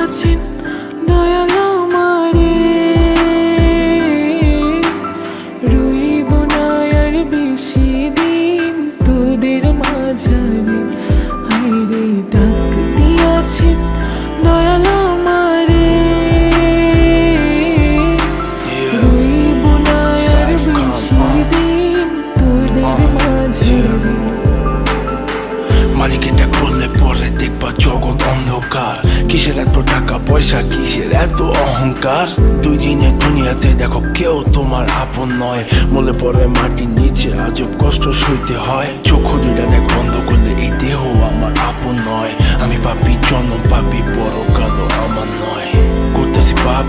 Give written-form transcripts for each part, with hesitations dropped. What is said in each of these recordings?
দিয়াছেন দয়াল আমারে, রইব না আর বেশি দিন তোদের মাঝারে। হায়রে ডাক দিয়াছেন দয়াল আমারে, রইব না আর বেশি দিন তোদের মাঝারে। মালিক এটা করলে পরে দেখবা জগৎ অন্ধকার। কিসের এত টাকা পয়সা, কিসের এত অহংকার? দুই দিনে দুনিয়াতে দেখো কেউ তোমার আপন নয়। বলে পরে মাটির নিচে আজব কষ্ট সইতে হয়। চক্ষু দুইটা দেখ বন্ধ করলে এই দেহ আমার আপন নয়। আমি পাপি জনম, পাপি বড় কালো আমার নয়। করতেছি পাপ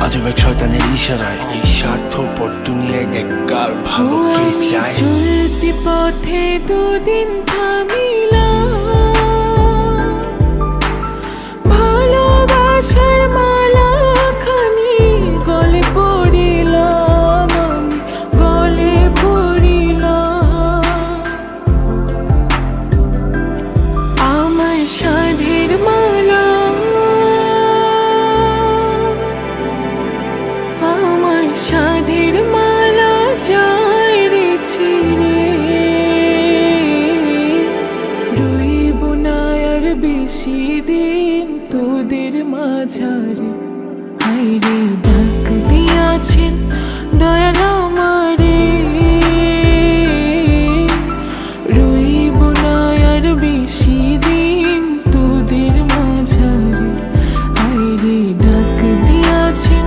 আজব এক শয়তানের ইশারায়। এই স্বার্থপর দুনিয়ায় দেখ কার ভালো কে চায়। চলতি পথে দুদিন থামিলাম, ভালোবাসার মালা খানি গলে পড়িলাম, আমি গলে পড়িলাম। আমার সাধের মালা, আমার সাধের মালা যায় রে ছিঁড়ে, রইব না আর বেশি দিন তোদের মাঝারে। হায়রে ডাক দিয়াছেন দয়াল আমারে, রইব না আর বেশি দিন তোদের মাঝারে। হায়রে ডাক দিয়াছেন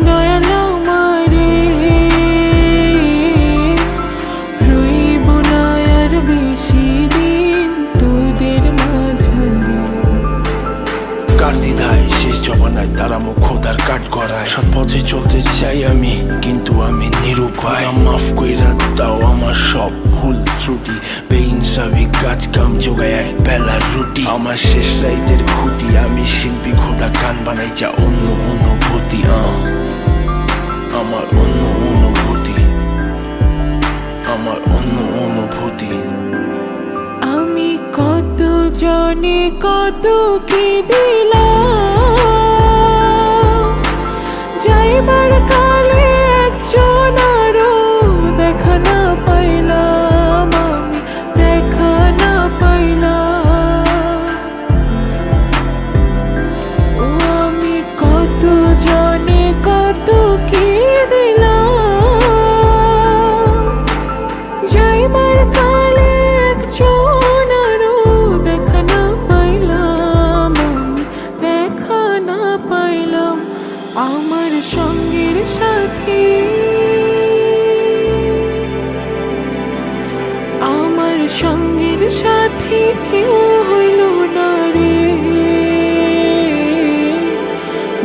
দয়াল আমারে, রইব না আর বেশি দিন তোদের মাঝারে। কার দ্বিধায় শেষ জমানায় তারা মুখ খোদার কাঠ গড়ায়। সৎ পথে চলতে চাই আমি, কিন্তু আমি নিরুপায়। মাফ কইরা দাও আমার সব ভুল ত্রুটি। বেইনসাফি কাজ কাম জোগায় এক বেলার রুটি। আমার শেষ রাইতের খুঁটি, আমি শিল্পী খোদা গান বানাই যা অন্য অনুভূতি। আমার অন্য অনুভূতি, আমার অন্য অনুভূতি। আমি কত জনে কত কি দিলাম, যাইবার কালে একজন আরো দেখা না পাইলাম, আমি দেখা না পাইলাম। ও আমি কত জনে কত কি দিলাম, যাইবার কালে একজন আরো দেখা না পাইলাম, আমি দেখা না পাইলাম। আমার সঙ্গের সাথী, আমার সঙ্গের সাথী কেউ হইল না রে,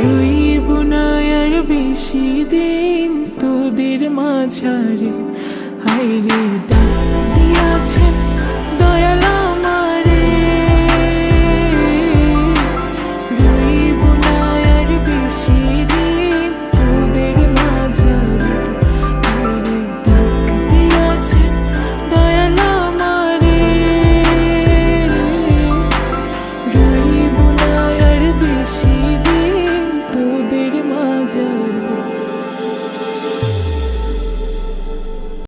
রইব না আর বেশি দিন তোদের মাঝারে। হায়রে ডাক দিয়াছেন দয়াল আমারে, রইব না আর বেশি দিন তোদের মাঝারে। হায়রে ডাক দিয়াছেন দয়াল আমারে, রইব না আর বেশি দিন তোদের মাঝারে।